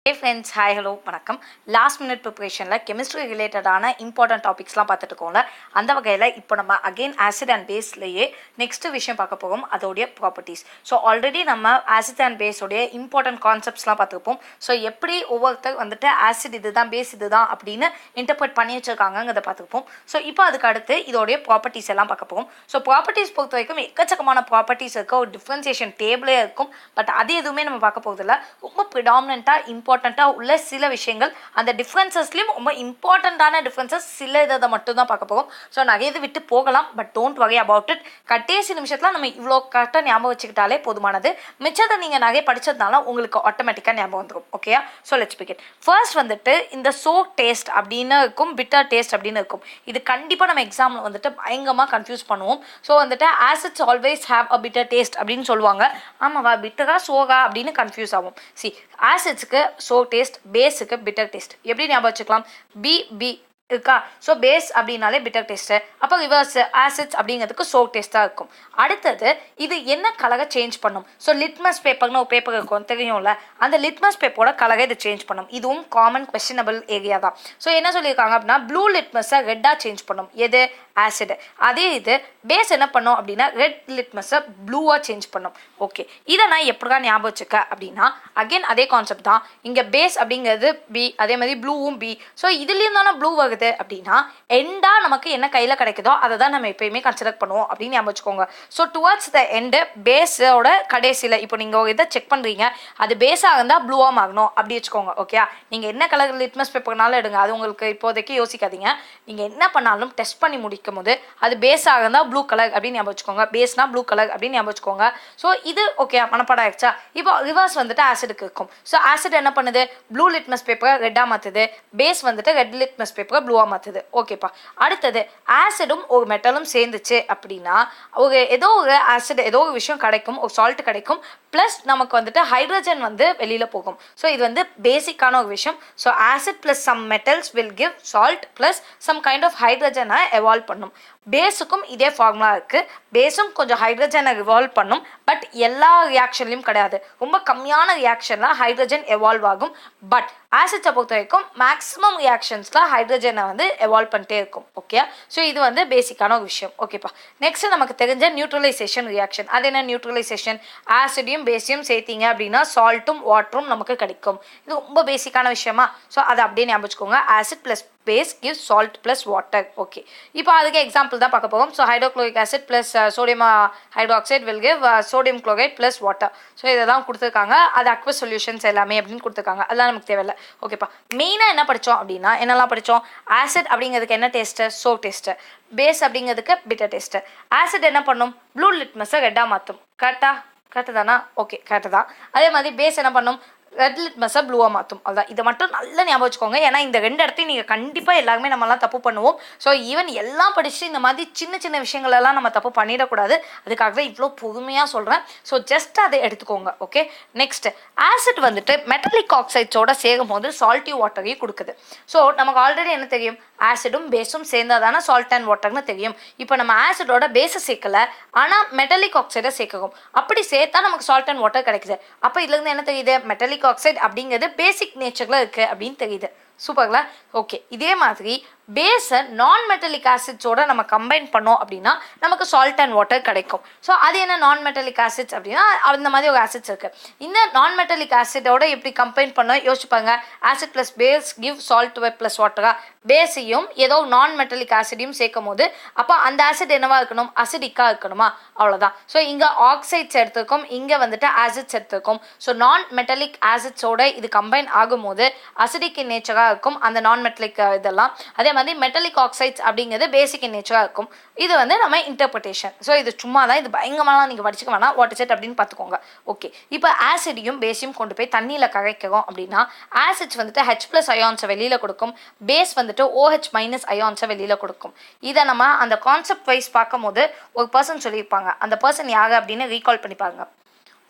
Hey friends, hi, hello, வணக்கம். Last minute ப்ரிப்பரேஷனில் chemistry ரிலேட்டடான important டாபிக்ஸ்லாம் பார்த்துட்டு இருக்கோம்ல. அந்த வகையில் இப்போ நம்ம அகெயின் ஆசிட் அண்ட் பேஸ்லேயே நெக்ஸ்ட் விஷயம் பார்க்க போகும், அதோடைய ப்ராப்பர்ட்டிஸ். ஸோ ஆல்ரெடி நம்ம ஆசிட் அண்ட் பேஸோடைய இம்பார்ட்டன்ட் கான்செப்ட்ஸ்லாம் பார்த்துருப்போம். ஸோ எப்படி ஒவ்வொருத்தர் வந்துட்டு ஆசிட் இதுதான் பேஸ் இதுதான் அப்படின்னு இன்டர்பிரட் பண்ணி வச்சிருக்காங்கிறத பார்த்துருப்போம். ஸோ இப்போ அதுக்கு அடுத்து இதோடைய ப்ராப்பர்ட்டிஸ் எல்லாம் பார்க்க போகும். ஸோ ப்ராப்பர்ட்டிஸ் பொறுத்த வரைக்கும் எக்கச்சக்கமான ப்ராப்பர்ட்டிஸ் இருக்க ஒரு டிஃப்ரென்சியேஷன் டேபிளே இருக்கும். பட் அது எதுவுமே நம்ம பார்க்க போகிறதில்ல. ரொம்ப ப்ரிடாமினண்ட்டாக இம்பார்ட்டண்ட்டாக உள்ள சில விஷயங்கள், அந்த டிஃப்ரென்சஸ்லையும் ரொம்ப இம்பார்ட்டண்ட்டான டிஃப்ரென்சஸ் சில இதை மட்டும் தான் பார்க்க போகும். ஸோ நிறைய இது விட்டு போகலாம், but don't worry about it. கடைசி நிமிஷத்தில் நம்ம இவ்வளோ கரெக்டாக ஞாபகம் வச்சுக்கிட்டாலே போதுமானது. மிச்சத்தை நீங்கள் நிறைய படித்ததுனால உங்களுக்கு ஆட்டோமேட்டிக்காக ஞாபகம் வந்துடும். ஓகேயா? So let's begin. ஃபர்ஸ்ட் வந்துட்டு இந்த சோ டேஸ்ட் அப்படின்னு இருக்கும், பிட்டர் டேஸ்ட் அப்படின்னு இருக்கும். இது கண்டிப்பாக நம்ம எக்ஸாமில் வந்துட்டு பயங்கரமாக கன்ஃபியூஸ் பண்ணுவோம். ஸோ வந்துட்டு acids always have a bitter taste அப்படின்னு சொல்லுவாங்க. ஆமாவா, பிட்டரா சோகா அப்படின்னு கன்ஃபியூஸ் ஆகும். சி, ஆசிட்ஸுக்கு சோ டேஸ்ட், பேஸுக்கு பிட்டர் டேஸ்ட். எப்படி ஞாபகம் வச்சுக்கலாம்? பி இருக்கா? ஸோ பேஸ் அப்படின்னாலே பிட்டர் டேஸ்ட்டு, அப்போ ரிவர்ஸ் ஆசிட்ஸ் அப்படிங்கிறதுக்கு சோ டேஸ்ட்டாக இருக்கும். அடுத்தது இது என்ன கலரை சேஞ்ச் பண்ணும்? ஸோ லிட்மஸ் பேப்பர்னு ஒரு பேப்பர் இருக்கும் தெரியும்ல, அந்த லிட்மஸ் பேப்பரோட கலரை இது சேஞ்ச் பண்ணும். இதுவும் காமன் கொஸ்டினபிள் ஏரியா தான். ஸோ என்ன சொல்லியிருக்காங்க அப்படின்னா, ப்ளூ லிட்மஸை ரெட்டாக சேஞ்ச் பண்ணும். எது? ஆசிட். அதே இது பேஸ் என்ன பண்ணும் அப்படின்னா, ரெட் லிட்மஸை ப்ளூவாக சேஞ்ச் பண்ணும். ஓகே, இதை நான் எப்படிதான் ஞாபகம் வச்சுக்க அப்படின்னா, அகெயின் அதே கான்செப்ட் தான். இங்கே பேஸ் அப்படிங்கிறது பி, அதே மாதிரி ப்ளூவும் பி. ஸோ இதுலேயும் தானே ப்ளூ வருது அப்படின்னா, எண்டா நமக்கு என்ன கையில் கிடைக்குதோ அதை தான் நம்ம எப்பயுமே கன்சிடர் பண்ணுவோம் அப்படின்னு ஞாபகம் வச்சுக்கோங்க. ஸோ டுவர்ட்ஸ் த எண்டு பேஸோட கடைசியில் இப்போ நீங்கள் ஒரு இதை செக் பண்ணுறீங்க, அது பேஸாக இருந்தால் ப்ளூவாக மாறணும் அப்படி வச்சுக்கோங்க. ஓகே, நீங்கள் என்ன கலர் லிட்மஸ் பேப்பர்னாலும் எடுங்க, அது உங்களுக்கு இப்போதைக்கு யோசிக்காதீங்க. நீங்கள் என்ன பண்ணாலும் டெஸ்ட் பண்ணி முடிக்கும் போது அது பேஸாக இருந்தால் ப்ளூ கலர் அப்படின்னு ஞாபகம் வச்சுக்கோங்க, பேஸ்னா ப்ளூ கலர் அப்படின்னு ஞாபகம் வச்சுக்கோங்க. ஸோ இது ஓகே, மனப்பாடம் ஆயிடுச்சா? இப்போ ரிவர்ஸ் வந்துட்டு ஆசிடுக்கு இருக்கும். ஸோ ஆசிட் என்ன பண்ணுது? ப்ளூ லிட்மஸ் பேப்பரை ரெட்டாக மாற்றுது, பேஸ் வந்துட்டு ரெட் லிட்மஸ் பேப்பரை ப்ளூவாக மாற்றுது. ஓகேப்பா. அடுத்தது ஆசிடும் ஒரு மெட்டலும் சேர்ந்துச்சு அப்படின்னா ஏதோ ஒரு ஆசிட், ஏதோ ஒரு விஷயம் கிடைக்கும், ஒரு சால்ட் கிடைக்கும், ப்ளஸ் நமக்கு வந்துட்டு ஹைட்ரஜன் வந்து வெளியில் போகும். ஸோ இது வந்து பேசிக்கான ஒரு விஷயம். So acid plus some metals will give salt plus some kind of ஹைட்ரஜனை எவால்வ் பண்ணும். பேஸுக்கும் இதே ஃபார்முலா இருக்குது. பேஸும் கொஞ்சம் ஹைட்ரஜனை எவால்வ் பண்ணும், பட் எல்லா ரியாக்ஷன்லையும் கிடையாது. ரொம்ப கம்மியான ரியாக்ஷனில் ஹைட்ரஜன் எவால்வ் ஆகும். பட் ஆசிட்ஸை பொறுத்த வரைக்கும் மேக்ஸிமம் ரியாக்ஷன்ஸில் ஹைட்ரஜனை வந்து எவால்வ் பண்ணிட்டே இருக்கும். ஓகே, ஸோ இது வந்து பேசிக்கான ஒரு விஷயம். ஓகேப்பா. நெக்ஸ்ட் நமக்கு தெரிஞ்ச நியூட்ரலைசேஷன் ரியாக்ஷன். அது என்ன நியூட்ரலைசேஷன்? ஆசிடையும் பேஸையும் சேர்த்தீங்க அப்படின்னா சால்ட்டும் வாட்டரும் நமக்கு கிடைக்கும். இது ரொம்ப பேசிக்கான விஷயமா? ஸோ அதை அப்படியே ஞாபகம் வச்சுக்கோங்க. Acid plus base gives salt plus water. Okay, இப்போ அதுக்கு எக்ஸாம்பிள் தான் பார்க்க போவோம். So hydrochloric acid plus sodium hydroxide will give sodium chloride plus water. So இதை தான் கொடுத்துருக்காங்க. அது அக்வஸ் சொல்யூஷன்ஸ் எல்லாமே அப்படின்னு கொடுத்துருக்காங்க. அதெல்லாம் நமக்கு தேவையில்லை. ஓகேப்பா. மெயினாக என்ன படித்தோம் அப்படின்னா, என்னெல்லாம் படித்தோம்? ஆசிட் அப்படிங்கிறதுக்கு என்ன டேஸ்ட்டு? So taste. பேஸ் அப்படிங்கிறதுக்கு பிட்டர் டேஸ்ட்டு. ஆசிட் என்ன பண்ணும்? ப்ளூ லிட்மஸை ரெட்டாக மாற்றும். கரெக்டு தானா? ஓகே, கரெக்டு தான். அதே மாதிரி பேஸ் என்ன பண்ணும்? ரெட் லிட்மஸை ப்ளூவாக மாற்றும். அதுதான். இதை மட்டும் நல்லா ஞாபகம் வச்சுக்கோங்க. ஏன்னா இந்த ரெண்டு இடத்தையும் நீங்கள் கண்டிப்பாக எல்லாருமே நம்மலாம் தப்பு பண்ணுவோம். ஸோ ஈவன் எல்லாம் படிச்சுட்டு இந்த மாதிரி சின்ன சின்ன விஷயங்களெல்லாம் நம்ம தப்பு பண்ணிடக்கூடாது. அதுக்காக தான் இவ்வளோ பொறுமையாக சொல்கிறேன். ஸோ ஜஸ்ட் அதை எடுத்துக்கோங்க. ஓகே, நெக்ஸ்ட் ஆசிட் வந்துட்டு மெட்டலிக் ஆக்சைட்ஸோட சேரும் போது சால்ட்டி வாட்டரையும் கொடுக்குது. ஸோ நமக்கு ஆல்ரெடி என்ன தெரியும்? ஆசிடும் பேஸும் சேர்ந்தால் தானே சால்ட் அண்ட் வாட்டர்னு தெரியும். இப்போ நம்ம ஆசிடோட பேஸை சேர்க்கலை, ஆனால் மெட்டலிக் ஆக்சைடை சேர்க்கணும். அப்படி சேர்த்தா நமக்கு சால்ட் அண்ட் வாட்டர் கிடைக்குது. அப்போ இதுலேருந்து என்ன தெரியுது? மெட்டலிக் ஆக்சைடு அப்படிங்கிறது பேசிக் நேச்சர்ல இருக்கு அப்படின்னு தெரியுது. சூப்பர்ல. ஓகே, இதே மாதிரி பேஸை நான் மெட்டலிக் ஆசிட்ஸோட நம்ம கம்பைன் பண்ணோம் அப்படின்னா நமக்கு சால்ட் அண்ட் வாட்டர் கிடைக்கும். ஸோ அது என்ன நான் மெட்டலிக் ஆசிட்ஸ் அப்படின்னா, அந்த மாதிரி ஒரு ஆசிட்ஸ் இருக்குது. இந்த நான் மெட்டலிக் ஆசிடோட எப்படி கம்பைன் பண்ண யோசிச்சுப்பாங்க. Acid plus base give salt plus வாட்டரா? பேஸையும் ஏதோ நான் மெட்டலிக் ஆசிடையும் சேர்க்கும் போது அப்போ அந்த ஆசிட் என்னவா இருக்கணும்? அசிடிக்காக இருக்கணுமா? அவ்வளோதான். ஸோ இங்கே ஆக்சைட்ஸ் எடுத்துருக்கோம், இங்கே வந்துட்டு ஆசிட்ஸ் எடுத்துருக்கோம். ஸோ நான் மெட்டலிக் ஆசிட்ஸோட இது கம்பைன் ஆகும்போது அசிடிக் இன் நேச்சராக இருக்கும் அந்த நான் மெட்டலிக் இதெல்லாம். அதே மாதிரி மெட்டலிக் ஆக்சைட்ஸ் அப்படிங்கிறது பேசிக் இன் நேச்சராக இருக்கும். இது வந்து நம்ம இன்டர்பிரிட்டேஷன். ஸோ இது சும்மா தான், இது பயங்கரமாலாம் நீங்கள் படிச்சுக்க வேணாம். வாட் இஸ் இட் அப்படின்னு பார்த்துக்கோங்க. ஓகே, இப்போ ஆசிடையும் பேஸையும் கொண்டு போய் தண்ணியில் கரைக்கிறோம் அப்படின்னா ஆசிட்ஸ் வந்துட்டு H+ அயான்ஸை வெளியில் கொடுக்கும், பேஸ் வந்துட்டு OH- அயான்ஸை வெளியில் கொடுக்கும். இதை நம்ம அந்த கான்செப்ட் வைஸ் பார்க்கும் போது ஒரு பர்சன் சொல்லியிருப்பாங்க. அந்த பர்சன் யாரு அப்படின்னு ரீகால் பண்ணிப்பாங்க.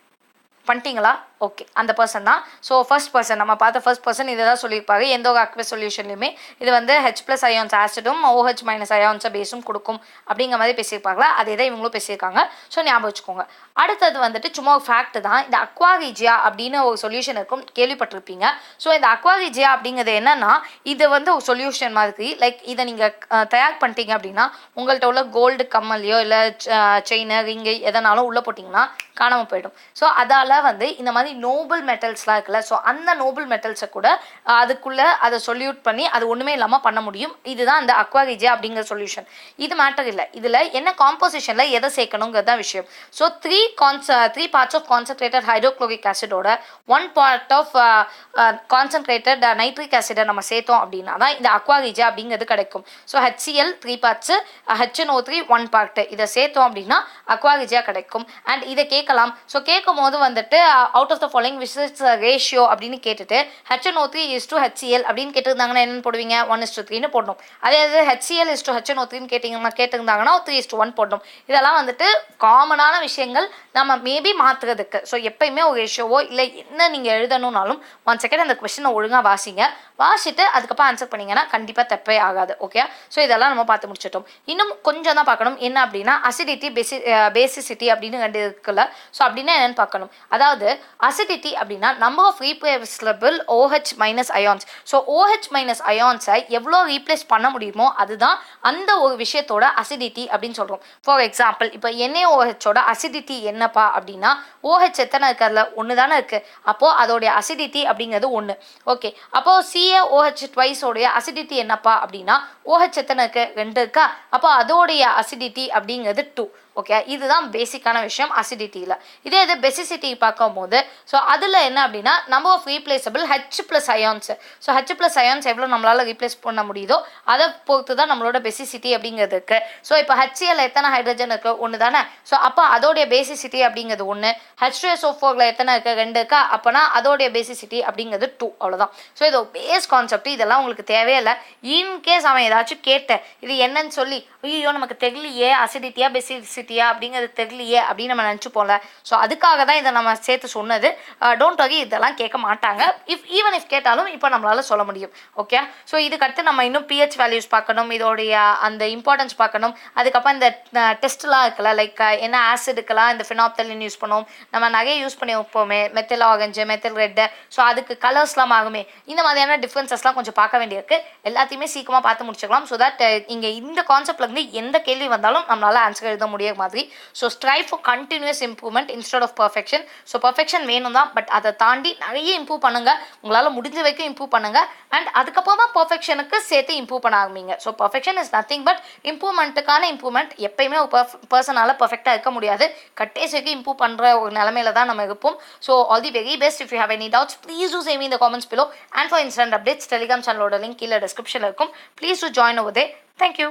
பண்ணிட்டீங்களா? ஓகே அந்த பர்சன் தான். ஸோ ஃபர்ஸ்ட் பர்சன் நம்ம பார்த்த ஃபர்ஸ்ட் பர்சன் இதை தான் சொல்லியிருப்பாரு. எந்த ஒரு அக்வஸ் சொல்யூஷன்லையுமே இது வந்து H+ அயான்ஸ் ஆசிடும் OH- அயான்ஸை பேஸும் கொடுக்கும் அப்படிங்கிற மாதிரி பேசியிருப்பாங்களா, அதே தான் இவங்களும் பேசியிருக்காங்க. ஸோ ஞாபகம் வச்சுக்கோங்க. அடுத்தது வந்துட்டு சும்மா ஒரு ஃபேக்ட் தான். இந்த அக்வாரிஜியா அப்படின்னு ஒரு சொல்யூஷன் இருக்கும், கேள்விப்பட்டிருப்பீங்க. ஸோ இந்த அக்வாரிஜியா அப்படிங்கிறது என்னன்னா, இது வந்து ஒரு சொல்யூஷன் மாதிரி. லைக் இதை நீங்கள் தயார் பண்ணிட்டீங்க அப்படின்னா உங்கள்கிட்ட உள்ள கோல்டு கம்மலையோ இல்லை செயின் ரிங்கு எதனாலும் உள்ளே போட்டிங்கன்னா காணாமல் போயிடும். ஸோ அதால் வந்து இந்த மாதிரி நோபல் மெட்டல்ஸ்லாம் இருக்குல்ல, ஸோ அந்த நோபல் மெட்டல்ஸை கூட அதுக்குள்ளே அதை சொல்யூட் பண்ணி அது ஒன்றுமே இல்லாமல் பண்ண முடியும். இதுதான் அந்த அக்வாரிஜியா அப்படிங்கிற சொல்யூஷன். இது மேட்டர் இல்லை, இதில் என்ன காம்போசிஷனில் எதை சேர்க்கணுங்கிறது தான் விஷயம். So three parts of concentrated hydrochloric ஆசிடோட 1 part ஆஃப் கான்சன்ட்ரேட்டட் நைட்ரிக் ஆசிடை நம்ம சேர்த்தோம் அப்படின்னா தான் இந்த அக்வாரிஜியா அப்படிங்கிறது கிடைக்கும். So HCl 3 parts, HNO3 1 part, இதை சேர்த்தோம் அப்படின்னா அக்வாரிஜியா கிடைக்கும். அண்ட் இதை கேட்கலாம். ஸோ கேட்கும் போது வந்துட்டு out of the following which is ratio அப்படின்னு கேட்டுட்டு HNO3:HCl அப்படின்னு கேட்டிருந்தாங்கன்னா என்னென்னு போடுவீங்க, 1:3 போடணும். அதே HCl:HNO3 கேட்டிருந்தாங்கன்னா 3:1 போடணும். இதெல்லாம் வந்துட்டு காமனான விஷயங்கள், நம்ம மேபி மாற்றுறதுக்கு. ஸோ எப்பயுமே ஒரு ரேஷியோவோ இல்லை என்ன நீங்கள் எழுதணும்னாலும் 1 செகண்ட் அந்த கொஸ்டினை ஒழுங்காக வாசிட்டு அதுக்கப்புறம் ஆன்சர் பண்ணிங்கன்னா கண்டிப்பாக தப்பே ஆகாது. ஓகே, ஸோ இதெல்லாம் நம்ம பார்த்து முடிச்சிட்டோம். இன்னும் கொஞ்சம் தான் பார்க்கணும். என்ன அப்படின்னா அசிடிட்டி பேசிசிட்டி அப்படின்னு ரெண்டு இருக்குல்ல. ஸோ அப்படின்னா என்னென்னு பார்க்கணும். அதாவது அசிடிட்டி அப்படின்னா number of replaceable OH- ions. So OH- அயான்ஸை எவ்வளோ ரீப்ளேஸ் பண்ண முடியுமோ அதுதான் அந்த ஒரு விஷயத்தோட அசிடிட்டி அப்படின்னு சொல்கிறோம். ஃபார் எக்ஸாம்பிள் இப்போ NaOHோட அசிடிட்டி என்னப்பா அப்படின்னா OH எத்தனை இருக்கு, அதில் 1 தானே இருக்குது. அப்போது அதோடைய அசிடிட்டி அப்படிங்கிறது 1. ஓகே, அப்போது CaOH ட்வைஸோடைய அசிடிட்டி என்னப்பா அப்படின்னா OH எத்தனை இருக்குது, 2 இருக்கா. அப்போ அதோடைய அசிடிட்டி அப்படிங்கிறது 2. ஓகே, இதுதான் பேசிக்கான விஷயம் அசிடிட்டியில். இதே இது பெசிசிட்டி பார்க்கும்போது ஸோ அதில் என்ன அப்படின்னா number of replaceable H+ ions. So H+ ions எவ்வளோ நம்மளால் ரீப்ளேஸ் பண்ண முடியுதோ அதை பொறுத்து தான் நம்மளோட பெசிசிட்டி அப்படிங்கிறது இருக்குது. ஸோ இப்போ HCl எத்தனை ஹைட்ரஜன் இருக்குது, 1 தானே. ஸோ அப்போ அதோடைய பேசிசிட்டி அப்படிங்கிறது 1. H2SO4 எத்தனை இருக்குது, 2 இருக்கா. அப்போனா அதோடைய பேசிசிட்டி அப்படிங்கிறது 2. அவ்வளோதான். ஸோ இது பேஸ் கான்செப்ட். இதெல்லாம் உங்களுக்கு தேவையில்லை. இன்கேஸ் அவன் ஏதாச்சும் கேட்டேன் இது என்னன்னு சொல்லி ஐயோ நமக்கு தெரியலையே அசிடிட்டியா பெசிசிட்டியா அப்படிங்கிறது தெரியலையே அப்படின்னு நம்ம நினச்சிப்போம்ல. ஸோ அதுக்காக தான் இதை நம்ம சேர்த்து சொன்னது. டோன்ட் வரி, இதெல்லாம் கேட்க மாட்டாங்க. ஈவன் இஃப் கேட்டாலும் இப்போ நம்மளால சொல்ல முடியும். ஓகே, ஸோ இதுக்கடுத்து நம்ம இன்னும் pH வேல்யூஸ் பார்க்கணும், இதோடைய அந்த இம்பார்ட்டன்ஸ் பார்க்கணும். அதுக்கப்புறம் இந்த டெஸ்ட்லாம் இருக்குல்ல, லைக் என்ன ஆசிடுக்கெல்லாம் இந்த ஃபினாப்தலின் யூஸ் பண்ணுவோம், நம்ம நிறைய யூஸ் பண்ணி வைப்போமே, methyl orange, methyl red. So அதுக்கு கலர்ஸ்லாம் ஆகுமே, இந்த மாதிரியான டிஃப்ரென்சஸ்லாம் கொஞ்சம் பார்க்க வேண்டியிருக்கு. எல்லாத்தையுமே சீக்கிரமாக பார்த்து முடிச்சுக்கலாம். ஸோ தட் இங்கே இந்த கான்செப்ட்ல இருந்து எந்த கேள்வி வந்தாலும் நம்மளால ஆன்சர் எழுத முடிய மாதிரி. So strive for continuous improvement instead of perfection. So perfection வேணும் தான், பட் அதை தாண்டி நிறைய இம்ப்ரூவ் பண்ணுங்க. உங்களால் முடிஞ்ச வரைக்கும் இம்ப்ரூவ் பண்ணுங்க. அண்ட் அதுக்கப்புறமா பர்ஃபெக்ஷனுக்கு சேர்த்து இம்ப்ரூவ் பண்ண ஆரம்பிங்க. So perfection is nothing but இம்ப்ரூவ்மெண்ட்டுக்கான இம்ப்ரூவ்மெண்ட். எப்பயுமே ஒரு பர்சனால பர்ஃபெக்டாக இருக்க முடியாது. கட்டேஜுக்கு இம்ப்ரூவ் பண்ணுற ஒரு நிலமையில தான் நம்ம இருப்போம். So all the very best. If you have any doubts please do save me in the comments below. And for instant updates Telegram சேனலோட லிங்க் கீழே டிஸ்கிரிப்ஷனில் இருக்கும். Please do join over there. Thank you.